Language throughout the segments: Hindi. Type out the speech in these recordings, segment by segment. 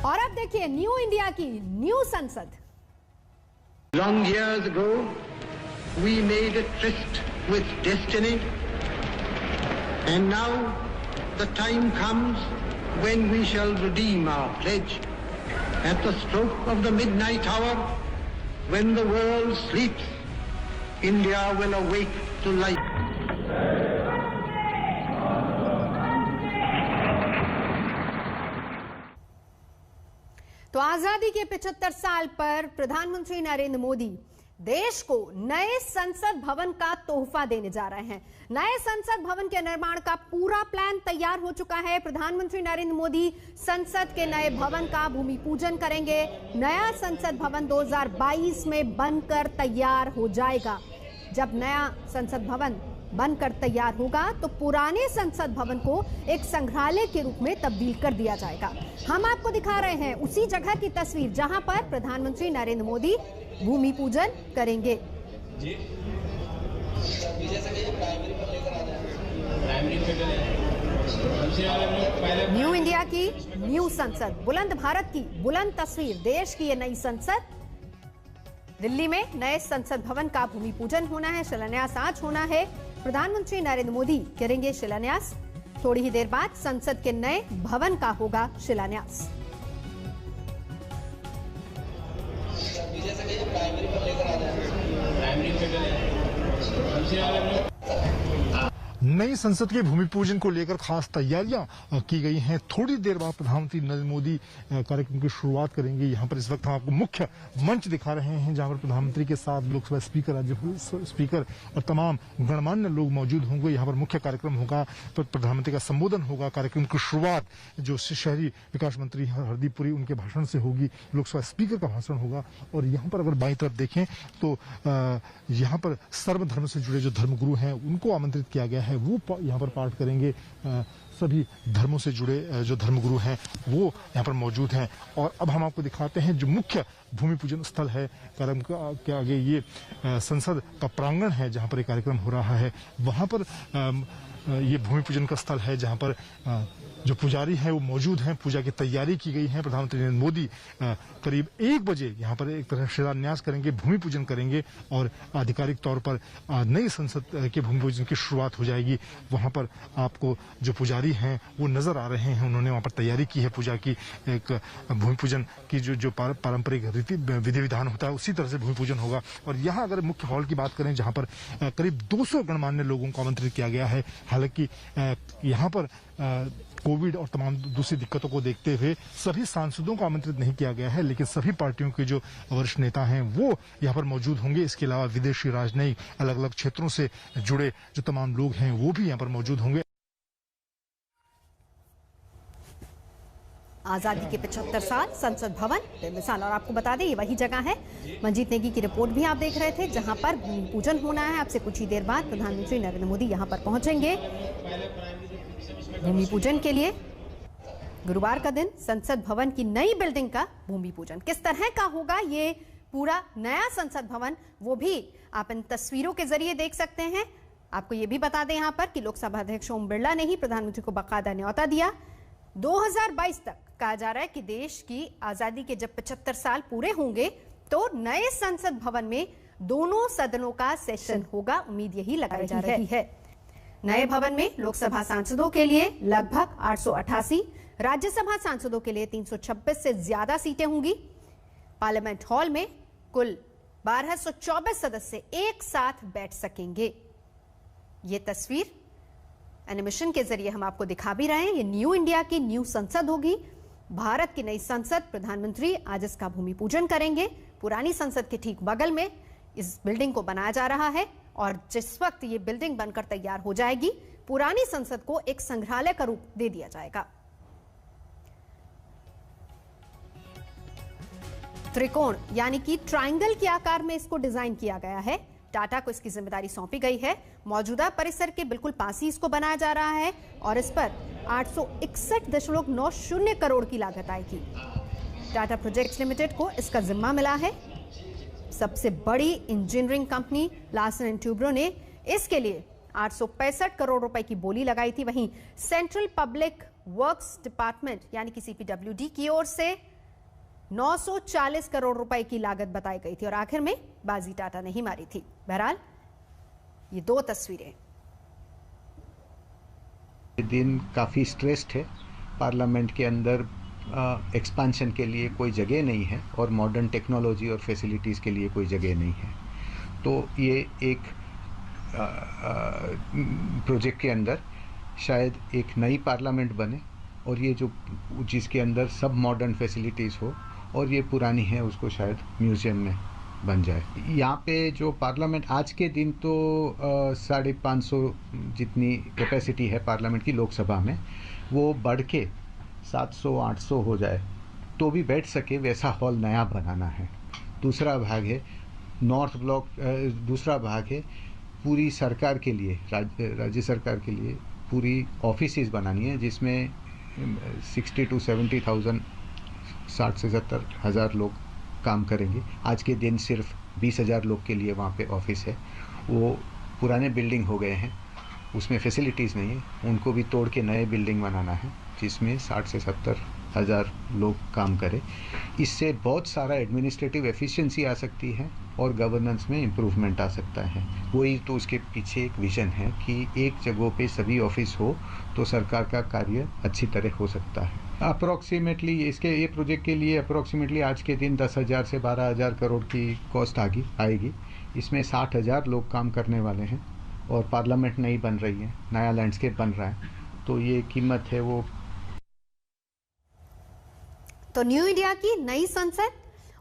और अब देखिए न्यू इंडिया की न्यू संसद। Long years ago, we made a tryst with destiny, and now the time comes when we shall redeem our pledge. At the stroke of the midnight hour, when the world sleeps, India will awake to life. तो आजादी के 75 साल पर प्रधानमंत्री नरेंद्र मोदी देश को नए संसद भवन का तोहफा देने जा रहे हैं। नए संसद भवन के निर्माण का पूरा प्लान तैयार हो चुका है। प्रधानमंत्री नरेंद्र मोदी संसद के नए भवन का भूमि पूजन करेंगे। नया संसद भवन 2022 में बनकर तैयार हो जाएगा। जब नया संसद भवन बनकर तैयार होगा तो पुराने संसद भवन को एक संग्रहालय के रूप में तब्दील कर दिया जाएगा। हम आपको दिखा रहे हैं उसी जगह की तस्वीर जहां पर प्रधानमंत्री नरेंद्र मोदी भूमि पूजन करेंगे। न्यू इंडिया की न्यू संसद, बुलंद भारत की बुलंद तस्वीर, देश की ये नई संसद। दिल्ली में नए संसद भवन का भूमि पूजन होना है, शिलान्यास आज होना है। प्रधानमंत्री नरेंद्र मोदी करेंगे शिलान्यास। थोड़ी ही देर बाद संसद के नए भवन का होगा शिलान्यास। नई संसद के भूमि पूजन को लेकर खास तैयारियां की गई हैं। थोड़ी देर बाद प्रधानमंत्री नरेंद्र मोदी कार्यक्रम की शुरुआत करेंगे। यहाँ पर इस वक्त हम आपको मुख्य मंच दिखा रहे हैं जहाँ पर प्रधानमंत्री के साथ लोकसभा स्पीकर, राज्यसभा स्पीकर और तमाम गणमान्य लोग मौजूद होंगे। यहाँ पर मुख्य कार्यक्रम होगा, प्रधानमंत्री का संबोधन होगा। कार्यक्रम की शुरुआत जो शहरी विकास मंत्री हरदीप पुरी उनके भाषण से होगी, लोकसभा स्पीकर का भाषण होगा। और यहाँ पर अगर बाईं तरफ देखें तो यहाँ पर सर्वधर्म से जुड़े जो धर्मगुरु हैं उनको आमंत्रित किया गया है, वो यहाँ पर पाठ करेंगे। सभी धर्मों से जुड़े जो धर्मगुरु हैं वो यहाँ पर मौजूद हैं। और अब हम आपको दिखाते हैं जो मुख्य भूमि पूजन स्थल है कार्यक्रम के आगे, ये संसद का प्रांगण है जहाँ पर ये कार्यक्रम हो रहा है। वहाँ पर ये भूमि पूजन का स्थल है जहाँ पर जो पुजारी हैं वो मौजूद हैं। पूजा की तैयारी की गई है। प्रधानमंत्री नरेंद्र मोदी करीब 1 बजे यहाँ पर एक तरह शिलान्यास करेंगे, भूमि पूजन करेंगे और आधिकारिक तौर पर नई संसद के भूमि पूजन की शुरुआत हो जाएगी। वहाँ पर आपको जो पुजारी हैं वो नजर आ रहे हैं। उन्होंने वहाँ पर तैयारी की है पूजा की। एक भूमि पूजन की जो पारंपरिक रीति विधि विधान होता है उसी तरह से भूमि पूजन होगा। और यहाँ अगर मुख्य हॉल की बात करें जहाँ पर करीब 200 गणमान्य लोगों को आमंत्रित किया गया है। हालांकि यहाँ पर कोविड और तमाम दूसरी दिक्कतों को देखते हुए सभी सांसदों को आमंत्रित नहीं किया गया है, लेकिन सभी पार्टियों के जो वरिष्ठ नेता हैं वो यहाँ पर मौजूद होंगे। इसके अलावा विदेशी, राजनयिक, अलग अलग क्षेत्रों से जुड़े जो तमाम लोग हैं वो भी यहाँ पर मौजूद होंगे। आजादी के 75 साल, संसद भवन बेमिसाल। और आपको बता दें ये वही जगह है, मंजीत नेगी की रिपोर्ट भी आप देख रहे थे, जहां पर भूमि पूजन होना है। आपसे कुछ ही देर बाद प्रधानमंत्री नरेंद्र मोदी यहां पर पहुंचेंगे भूमि पूजन के लिए। गुरुवार का दिन संसद भवन की नई बिल्डिंग का भूमि पूजन किस तरह का होगा, ये पूरा नया संसद भवन, वो भी आप इन तस्वीरों के जरिए देख सकते हैं। आपको ये भी बता दें यहाँ पर कि लोकसभा अध्यक्ष ओम बिरला ने ही प्रधानमंत्री को बाकायदा न्यौता दिया। 2022 तक कहा जा रहा है कि देश की आजादी के जब 75 साल पूरे होंगे तो नए संसद भवन में दोनों सदनों का सेशन होगा। उम्मीद यही लगाई जा रही है। नए भवन में लोकसभा सांसदों के लिए लगभग 888, राज्यसभा सांसदों के लिए 326 से ज्यादा सीटें होंगी। पार्लियामेंट हॉल में कुल 1224 सदस्य एक साथ बैठ सकेंगे। ये तस्वीर एनिमेशन के जरिए हम आपको दिखा भी रहे हैं। ये न्यू इंडिया की न्यू संसद होगी, भारत की नई संसद। प्रधानमंत्री आज इसका भूमि पूजन करेंगे। पुरानी संसद के ठीक बगल में इस बिल्डिंग को बनाया जा रहा है और जिस वक्त ये बिल्डिंग बनकर तैयार हो जाएगी, पुरानी संसद को एक संग्रहालय का रूप दे दिया जाएगा। त्रिकोण यानी कि ट्रायंगल के आकार में इसको डिजाइन किया गया है। टाटा को इसकी जिम्मेदारी सौंपी गई है। मौजूदा परिसर के बिल्कुल पास ही इसको बनाया जा रहा है और इस पर 861.90 करोड़ की लागत आएगी। टाटा प्रोजेक्ट्स लिमिटेड को इसका जिम्मा मिला है। सबसे बड़ी engineering company Larsen and Toubro ने इसके लिए 865 करोड़ रुपए की बोली लगाई थी। वहीं सेंट्रल पब्लिक वर्क्स डिपार्टमेंट यानी कि CPWD की ओर से 940 करोड़ रुपए की लागत बताई गई थी और आखिर में बाजी टाटा नहीं मारी थी। बहरहाल ये दो तस्वीरें। दिन काफ़ी स्ट्रेस्ड है। पार्लियामेंट के अंदर एक्सपेंशन के लिए कोई जगह नहीं है और मॉडर्न टेक्नोलॉजी और फैसिलिटीज़ के लिए कोई जगह नहीं है। तो ये एक प्रोजेक्ट के अंदर शायद एक नई पार्लियामेंट बने और ये जो जिसके अंदर सब मॉडर्न फैसिलिटीज़ हो और ये पुरानी है उसको शायद म्यूज़ियम में बन जाए। यहाँ पे जो पार्लियामेंट आज के दिन तो 550 जितनी कैपेसिटी है पार्लियामेंट की लोकसभा में, वो बढ़ के 700-800 हो जाए तो भी बैठ सके वैसा हॉल नया बनाना है। दूसरा भाग है नॉर्थ ब्लॉक, दूसरा भाग है पूरी सरकार के लिए, राज्य सरकार के लिए पूरी ऑफिसेज बनानी है जिसमें 60 to 70,000 60 से 70 हज़ार लोग काम करेंगे। आज के दिन सिर्फ 20,000 लोग के लिए वहाँ पे ऑफिस है। वो पुराने बिल्डिंग हो गए हैं, उसमें फैसिलिटीज़ नहीं है, उनको भी तोड़ के नए बिल्डिंग बनाना है जिसमें 60 से 70 हज़ार लोग काम करें। इससे बहुत सारा एडमिनिस्ट्रेटिव एफिशिएंसी आ सकती है और गवर्नेंस में इम्प्रूवमेंट आ सकता है। वही तो उसके पीछे एक विज़न है कि एक जगह पे सभी ऑफिस हो तो सरकार का कार्य अच्छी तरह हो सकता है। अप्रोक्सीमेटली ये प्रोजेक्ट के लिए अप्रोक्सीमेटली आज के दिन 10,000 से 12,000 करोड़ की कॉस्ट आएगी। इसमें 60,000 लोग काम करने वाले हैं और पार्लियामेंट नई बन रही है, नया लैंडस्केप बन रहा है, तो ये कीमत है वो। तो न्यू इंडिया की नई संसद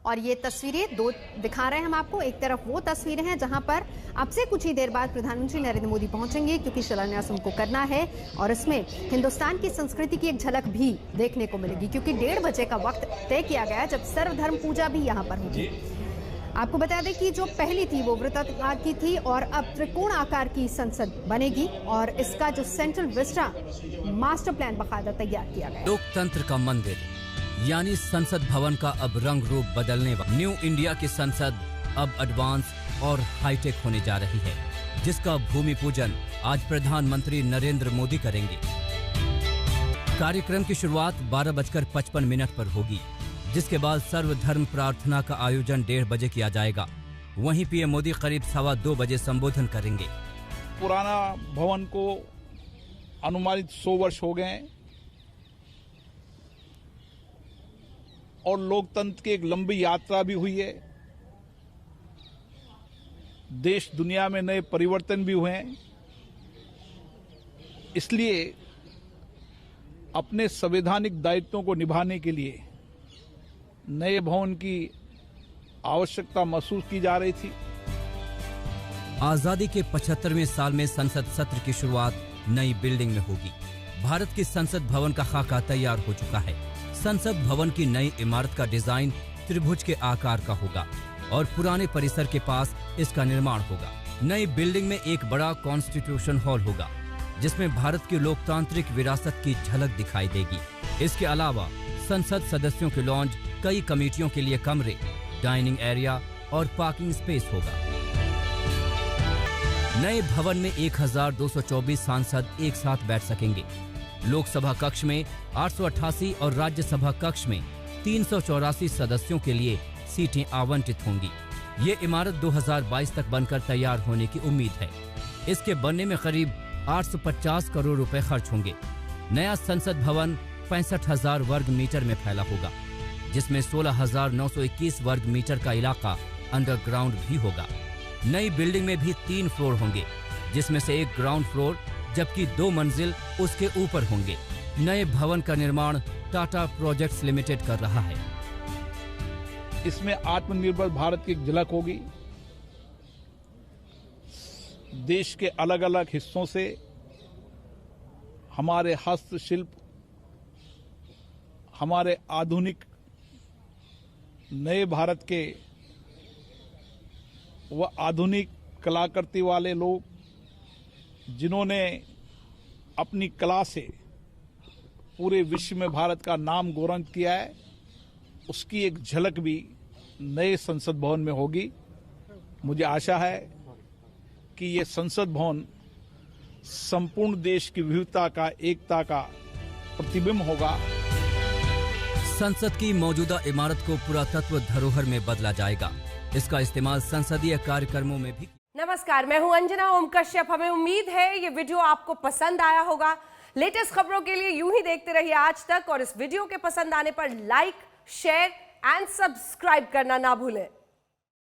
और ये तस्वीरें दो दिखा रहे हैं हम आपको। एक तरफ वो तस्वीरें हैं जहां पर अब से कुछ ही देर बाद प्रधानमंत्री नरेंद्र मोदी पहुंचेंगे क्योंकि शिलान्यास उनको करना है और इसमें हिंदुस्तान की संस्कृति की एक झलक भी देखने को मिलेगी क्योंकि 1:30 बजे का वक्त तय किया गया है जब सर्वधर्म पूजा भी यहां पर होगी। आपको बता दें कि जो पहली थी वो वृत्ताकार की थी और अब त्रिकोण आकार की संसद बनेगी और इसका जो सेंट्रल विस्टा मास्टर प्लान बाकायदा तैयार किया गया। लोकतंत्र का मंदिर यानी संसद भवन का अब रंग रूप बदलने वाला न्यू इंडिया की संसद अब एडवांस और हाईटेक होने जा रही है, जिसका भूमि पूजन आज प्रधानमंत्री नरेंद्र मोदी करेंगे। कार्यक्रम की शुरुआत 12:55 पर होगी, जिसके बाद सर्वधर्म प्रार्थना का आयोजन 1:30 बजे किया जाएगा। वहीं पीएम मोदी करीब 2:15 बजे संबोधन करेंगे। पुराना भवन को अनुमानित 100 वर्ष हो गए और लोकतंत्र की एक लंबी यात्रा भी हुई है। देश दुनिया में नए परिवर्तन भी हुए हैं, इसलिए अपने संवैधानिक दायित्वों को निभाने के लिए नए भवन की आवश्यकता महसूस की जा रही थी। आजादी के 75वें साल में संसद सत्र की शुरुआत नई बिल्डिंग में होगी। भारत की संसद भवन का खाका तैयार हो चुका है। संसद भवन की नई इमारत का डिजाइन त्रिभुज के आकार का होगा और पुराने परिसर के पास इसका निर्माण होगा। नई बिल्डिंग में एक बड़ा कॉन्स्टिट्यूशन हॉल होगा जिसमें भारत की लोकतांत्रिक विरासत की झलक दिखाई देगी। इसके अलावा संसद सदस्यों के लॉन्ज, कई कमेटियों के लिए कमरे, डाइनिंग एरिया और पार्किंग स्पेस होगा। नए भवन में 1224 सांसद एक साथ बैठ सकेंगे। लोकसभा कक्ष में 888 और राज्यसभा कक्ष में 384 सदस्यों के लिए सीटें आवंटित होंगी। ये इमारत 2022 तक बनकर तैयार होने की उम्मीद है। इसके बनने में करीब 850 करोड़ रुपए खर्च होंगे। नया संसद भवन 65,000 वर्ग मीटर में फैला होगा, जिसमें 16,921 वर्ग मीटर का इलाका अंडरग्राउंड भी होगा। नई बिल्डिंग में भी 3 फ्लोर होंगे, जिसमें से एक ग्राउंड फ्लोर जबकि 2 मंजिल उसके ऊपर होंगे। नए भवन का निर्माण टाटा प्रोजेक्ट्स लिमिटेड कर रहा है। इसमें आत्मनिर्भर भारत की एक झलक होगी। देश के अलग अलग हिस्सों से हमारे हस्तशिल्प, हमारे आधुनिक नए भारत के व आधुनिक कलाकृति वाले लोग जिन्होंने अपनी कला से पूरे विश्व में भारत का नाम गौरव किया है, उसकी एक झलक भी नए संसद भवन में होगी। मुझे आशा है कि ये संसद भवन संपूर्ण देश की विविधता का, एकता का प्रतिबिंब होगा। संसद की मौजूदा इमारत को पुरातत्व धरोहर में बदला जाएगा। इसका इस्तेमाल संसदीय कार्यक्रमों में भी। नमस्कार, मैं हूं अंजना ओम कश्यप। हमें उम्मीद है ये वीडियो आपको पसंद आया होगा। लेटेस्ट खबरों के लिए यूं ही देखते रहिए आज तक, और इस वीडियो के पसंद आने पर लाइक, शेयर एंड सब्सक्राइब करना ना भूलें।